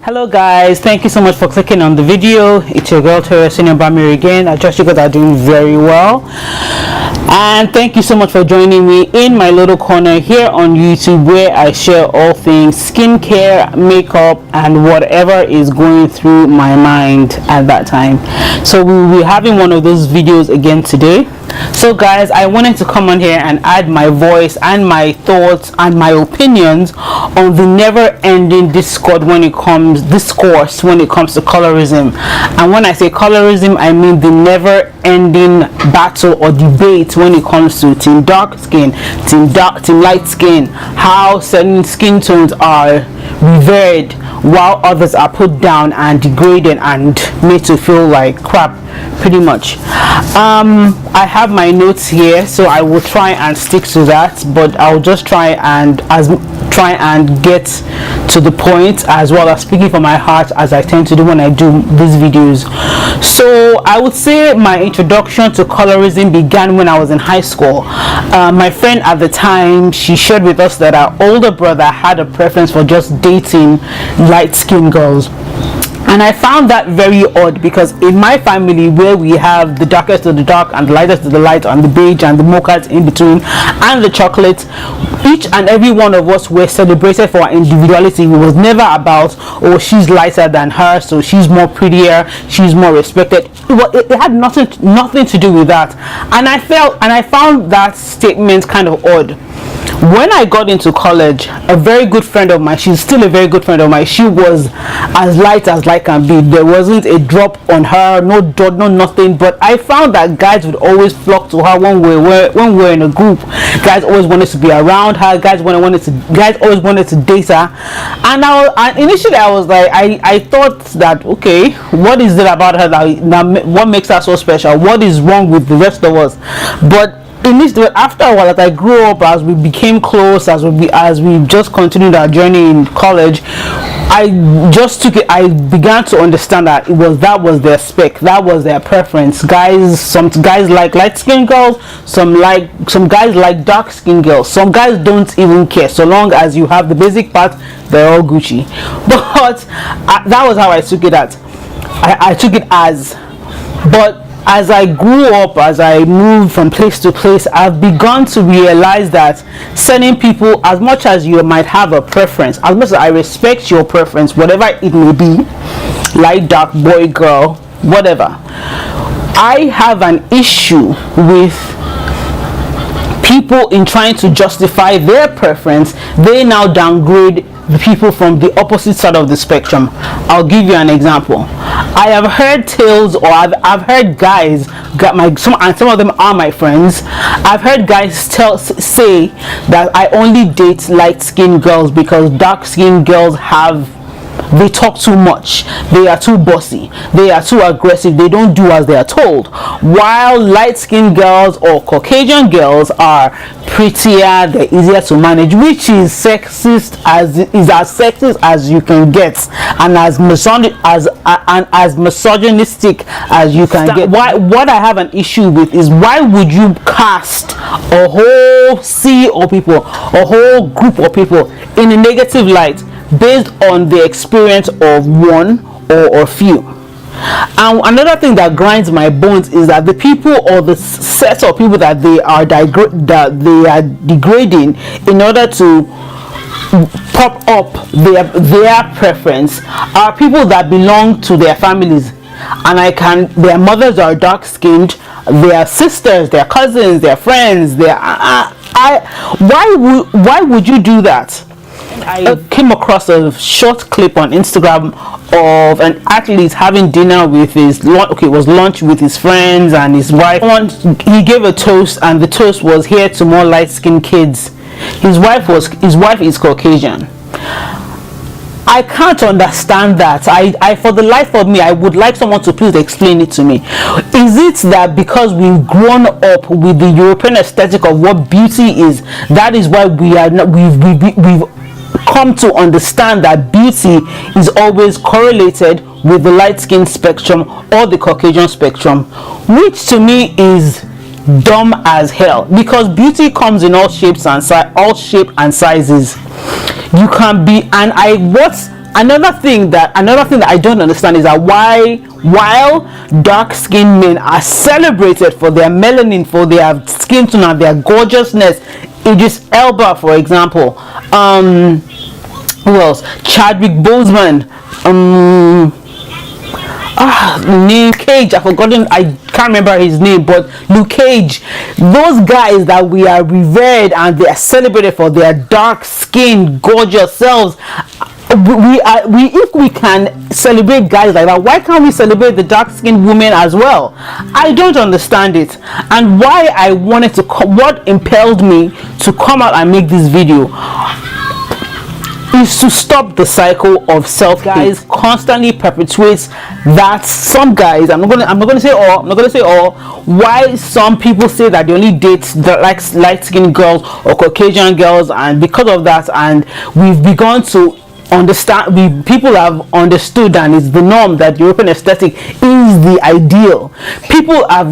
Hello guys, thank you so much for clicking on the video. It's your girl Terra Senior Bamir again. I trust you guys are doing very well, and thank you so much for joining me in my little corner here on YouTube, where I share all things skincare, makeup, and whatever is going through my mind at that time. So we will be having one of those videos again today. So guys, I wanted to come on here and add my voice and my thoughts and my opinions on the never-ending discourse when it comes to colorism. And when I say colorism, I mean the never-ending battle or debate when it comes to team dark skin, team light skin, how certain skin tones are revered while others are put down and degraded and made to feel like crap, pretty much. I have my notes here, so I will try and stick to that, but I'll just try and get to the point, as well as speaking from my heart, as I tend to do when I do these videos. So I would say my introduction to colorism began when I was in high school. My friend at the time, she shared with us that our older brother had a preference for just dating light-skinned girls. And I found that very odd, because in my family, where we have the darkest of the dark and the lightest of the light and the beige and the mochas in between and the chocolate, each and every one of us were celebrated for our individuality. It was never about, oh, she's lighter than her, so she's more prettier, she's more respected. It had nothing to do with that. And I found that statement kind of odd. When I got into college, a very good friend of mine, she's still a very good friend of mine, she was as light as light can be. There wasn't a drop on her, no dot, no nothing. But I found that guys would always flock to her when we were in a group. Guys always wanted to be around her. Guys always wanted to date her. And initially I was like, I thought that, okay, what is it about her that what makes her so special? What is wrong with the rest of us? But after a while, as I grew up, as we became close, as we just continued our journey in college, I began to understand that that was their spec, that was their preference. Some guys like light-skinned girls, some guys like dark-skinned girls. Some guys don't even care, so long as you have the basic part, they're all Gucci. But that was how I took it as. But as I grew up, as I moved from place to place, I've begun to realize that certain people, as much as you might have a preference, as much as I respect your preference, whatever it may be, light, dark, boy, girl, whatever, I have an issue with people in trying to justify their preference. They now downgrade the people from the opposite side of the spectrum. I'll give you an example. I have heard tales, or I've heard guys, and some of them are my friends, I've heard guys say that I only date light-skinned girls because dark-skinned girls they talk too much, they are too bossy, they are too aggressive, they don't do as they are told, while light-skinned girls or Caucasian girls are prettier, they're easier to manage, which is as sexist as you can get, and as misogynistic as you can get. What I have an issue with is, why would you cast a whole sea of people, a whole group of people in a negative light based on the experience of one or few? And another thing that grinds my bones is that the people, or the set of people that they are degrading in order to pop up their preference, are people that belong to their families. And their mothers are dark-skinned, their sisters, their cousins, their friends, why would you do that? I came across a short clip on Instagram of an athlete having dinner with was lunch with his friends and his wife. He gave a toast, and the toast was, "Here to more light-skinned kids." His wife is Caucasian. I can't understand that. For the life of me, I would like someone to please explain it to me. Is it that because we've grown up with the European aesthetic of what beauty is, that is why we've come to understand that beauty is always correlated with the light skin spectrum or the Caucasian spectrum, which to me is dumb as hell, because beauty comes in all shapes and sizes. You can be, and what another thing that I don't understand is that why, while dark-skinned men are celebrated for their melanin, for their skin tone and their gorgeousness, Idris Elba, for example, who else? Chadwick Boseman, Luke Cage, I can't remember his name, but Luke Cage, those guys that we are revered and they are celebrated for their dark skin, gorgeous selves. If we can celebrate guys like that, why can't we celebrate the dark-skinned women as well? I don't understand it, and why I wanted to what impelled me to come out and make this video is to stop the cycle of self-hate. Guys constantly perpetuates that. Some guys, I'm not gonna say all, why some people say that they only date the light-skinned girls or Caucasian girls, and because of that, and we've begun to understand, people have understood, and it's the norm, that European aesthetic is the ideal. People have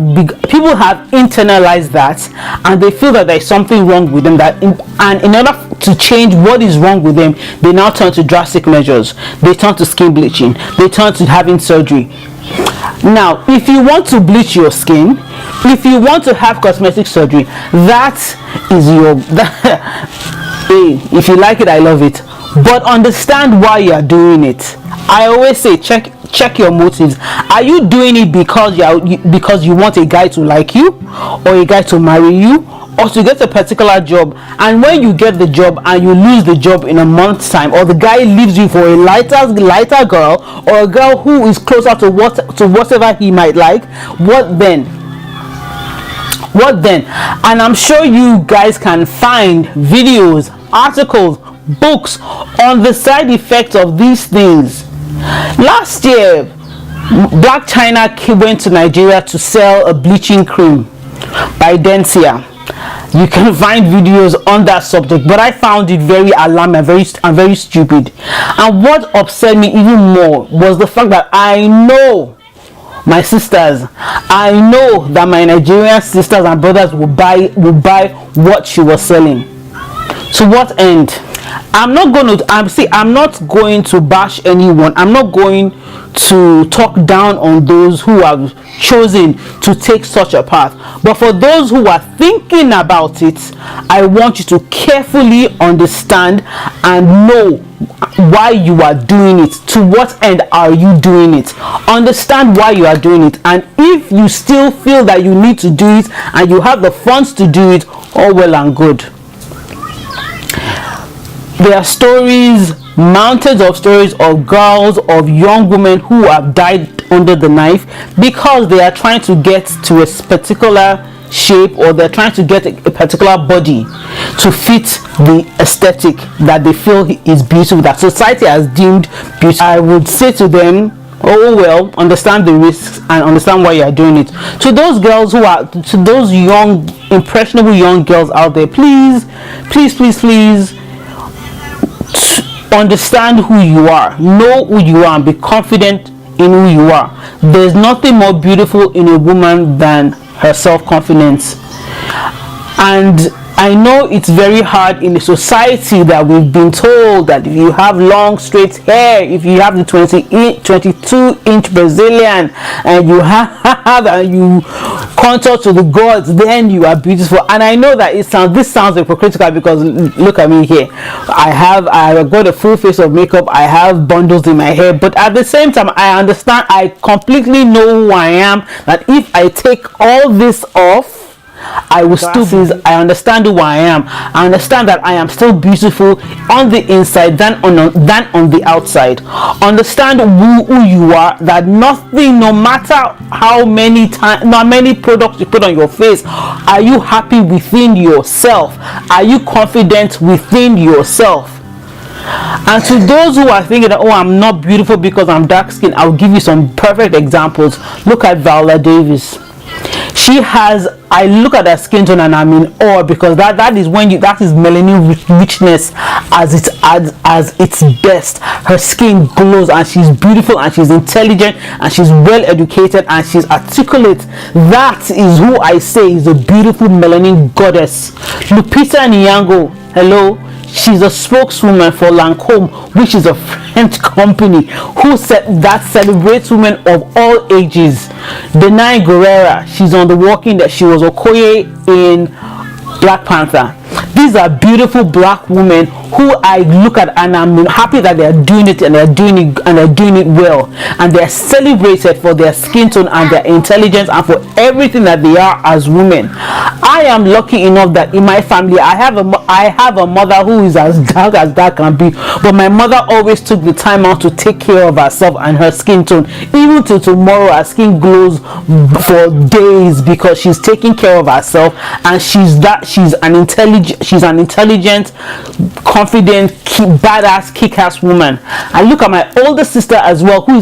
internalized that, and they feel that there's something wrong with them, and in order to change what is wrong with them, they now turn to drastic measures. They turn to skin bleaching, they turn to having surgery. Now, if you want to bleach your skin, if you want to have cosmetic surgery, that is your hey, if you like it, I love it, but understand why you are doing it. I always say, check your motives. Are you doing it because you want a guy to like you, or a guy to marry you, or to get a particular job, and when you get the job and you lose the job in a month's time, or the guy leaves you for a lighter girl, or a girl who is closer to whatever he might like, what then? And I'm sure you guys can find videos, articles, books on the side effects of these things. Last year, Black China went to Nigeria to sell a bleaching cream by Dentsia. You can find videos on that subject, but I found it very alarming and very stupid. And what upset me even more was the fact that I know my sisters, I know that my Nigerian sisters and brothers will buy what she was selling. To what end? I'm not going to bash anyone. I'm not going to talk down on those who have chosen to take such a path. But for those who are thinking about it, I want you to carefully understand and know why you are doing it. To what end are you doing it? Understand why you are doing it. And if you still feel that you need to do it and you have the funds to do it, all well and good. There are stories, mountains of stories of girls, of young women who have died under the knife because they are trying to get to a particular shape, or they're trying to get a particular body to fit the aesthetic that they feel is beautiful, that society has deemed beautiful. I would say to them, oh well, understand the risks and understand why you are doing it. To those girls to those young, impressionable young girls out there, please understand who you are, know who you are, and be confident in who you are. There's nothing more beautiful in a woman than her self-confidence. And I know it's very hard in a society that we've been told that if you have long straight hair, if you have the 22-inch Brazilian, and you you contour to the gods, then you are beautiful. And I know that this sounds hypocritical, because look at me here. I've got a full face of makeup, I have bundles in my hair, but at the same time I understand, I completely know who I am, that if I take all this off, I will still be. I understand who I am. I understand that I am still beautiful on the inside than on the outside. Understand who you are, that nothing, no matter how many products you put on your face, are you happy within yourself? Are you confident within yourself? And to those who are thinking that, oh, I'm not beautiful because I'm dark skinned, I'll give you some perfect examples. Look at Viola Davis. I look at her skin tone and I'm in awe, because that is melanin richness as its best. Her skin glows, and she's beautiful, and she's intelligent, and she's well educated, and she's articulate. That is who I say is a beautiful melanin goddess. Lupita Nyong'o, hello. she's a spokeswoman for Lancome, which is a French company who said that celebrates women of all ages. Denai Guerrera, she's on The Walking Dead. She was Okoye in Black Panther. These are beautiful black women who I look at and I'm happy that they are doing it, and they're doing it well, and they're celebrated for their skin tone and their intelligence and for everything that they are as women. I am lucky enough that in my family I have a mother who is as dark can be, but my mother always took the time out to take care of herself and her skin tone. Even to tomorrow, her skin glows for days because she's taking care of herself, and she's an intelligent, confident, badass, kick-ass woman. I look at my older sister as well, who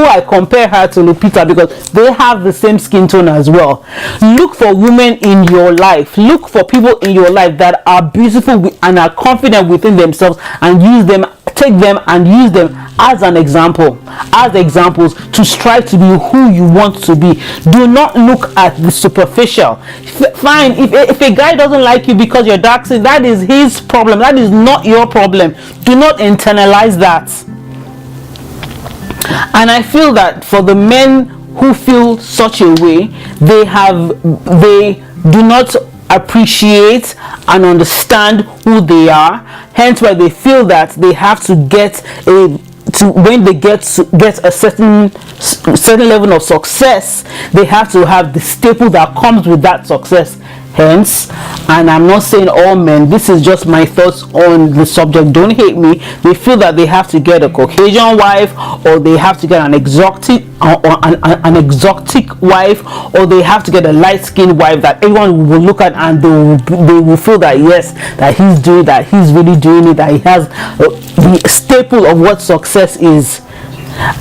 I compare her to Lupita because they have the same skin tone as well. Look for women in your life. Look for people in your life that are beautiful and are confident within themselves, and take them and use them as examples to strive to be who you want to be. Do not look at the superficial. Fine, if a guy doesn't like you because you're dark skin, that is his problem. That is not your problem. Do not internalize that. And I feel that for the men who feel such a way, they do not appreciate and understand who they are, hence why they feel that they have to when they get a certain level of success, they have to have the staple that comes with that success. Hence, and I'm not saying all men, this is just my thoughts on the subject, don't hate me, they feel that they have to get a Caucasian wife, or they have to get an exotic wife, or they have to get a light-skinned wife that everyone will look at and they will feel that yes, that he's really doing it, that he has the staple of what success is.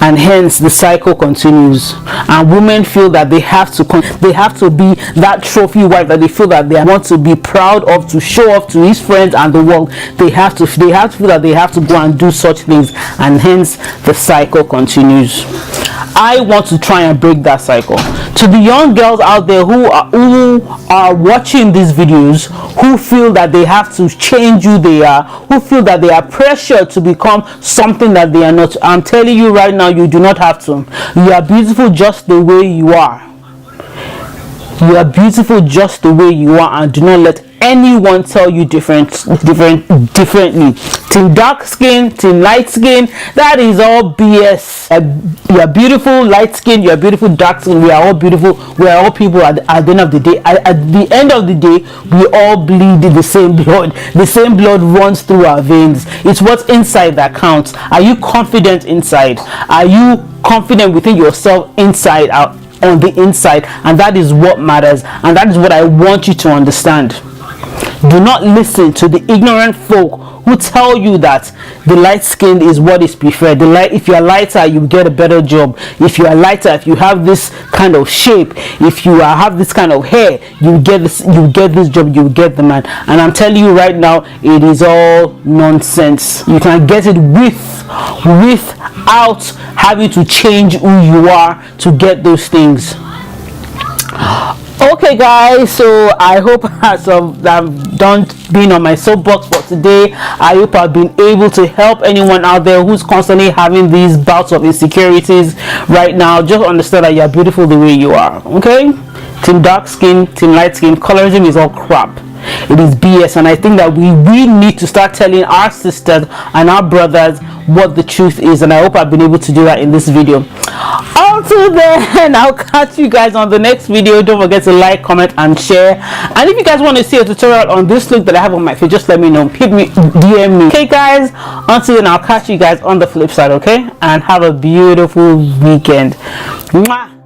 And hence the cycle continues, and women feel that they have to be that trophy wife that they feel that they want to be proud of, to show off to his friends and the world. They have to feel that they have to go and do such things, and hence the cycle continues. I want to try and break that cycle. To the young girls out there who are watching these videos, who feel that they have to change who they are, who feel that they are pressured to become something that they are not, I'm telling you right now, you do not have to. You are beautiful just the way you are. You are beautiful just the way you are, and do not let anyone tell you differently. Team dark skin, team light skin, that is all BS. You are beautiful light skin, you are beautiful dark skin, we are all beautiful, we are all people at the end of the day. At the end of the day, we all bleed the same blood. The same blood runs through our veins. It's what's inside that counts. Are you confident inside? Are you confident within yourself inside out? On the inside? And that is what matters, and that is what I want you to understand. Do not listen to the ignorant folk who tell you that the light skin is what is preferred. If you are lighter, you get a better job. If you are lighter, if you have this kind of shape, if you have this kind of hair, you get this job, you get the man. And I'm telling you right now, it is all nonsense. You can get it without having to change who you are to get those things. Okay guys, so I hope I've done being on my soapbox for today. I hope I've been able to help anyone out there who's constantly having these bouts of insecurities right now. Just understand that you're beautiful the way you are. Okay, team dark skin, team light skin, colorism is all crap. It is BS, and I think that we need to start telling our sisters and our brothers what the truth is, and I hope I've been able to do that in this video. Until then, I'll catch you guys on the next video. Don't forget to like, comment, and share. And if you guys want to see a tutorial on this look that I have on my face, just let me know. Hit me, DM me. Okay guys, until then, I'll catch you guys on the flip side. Okay, and have a beautiful weekend. Mwah.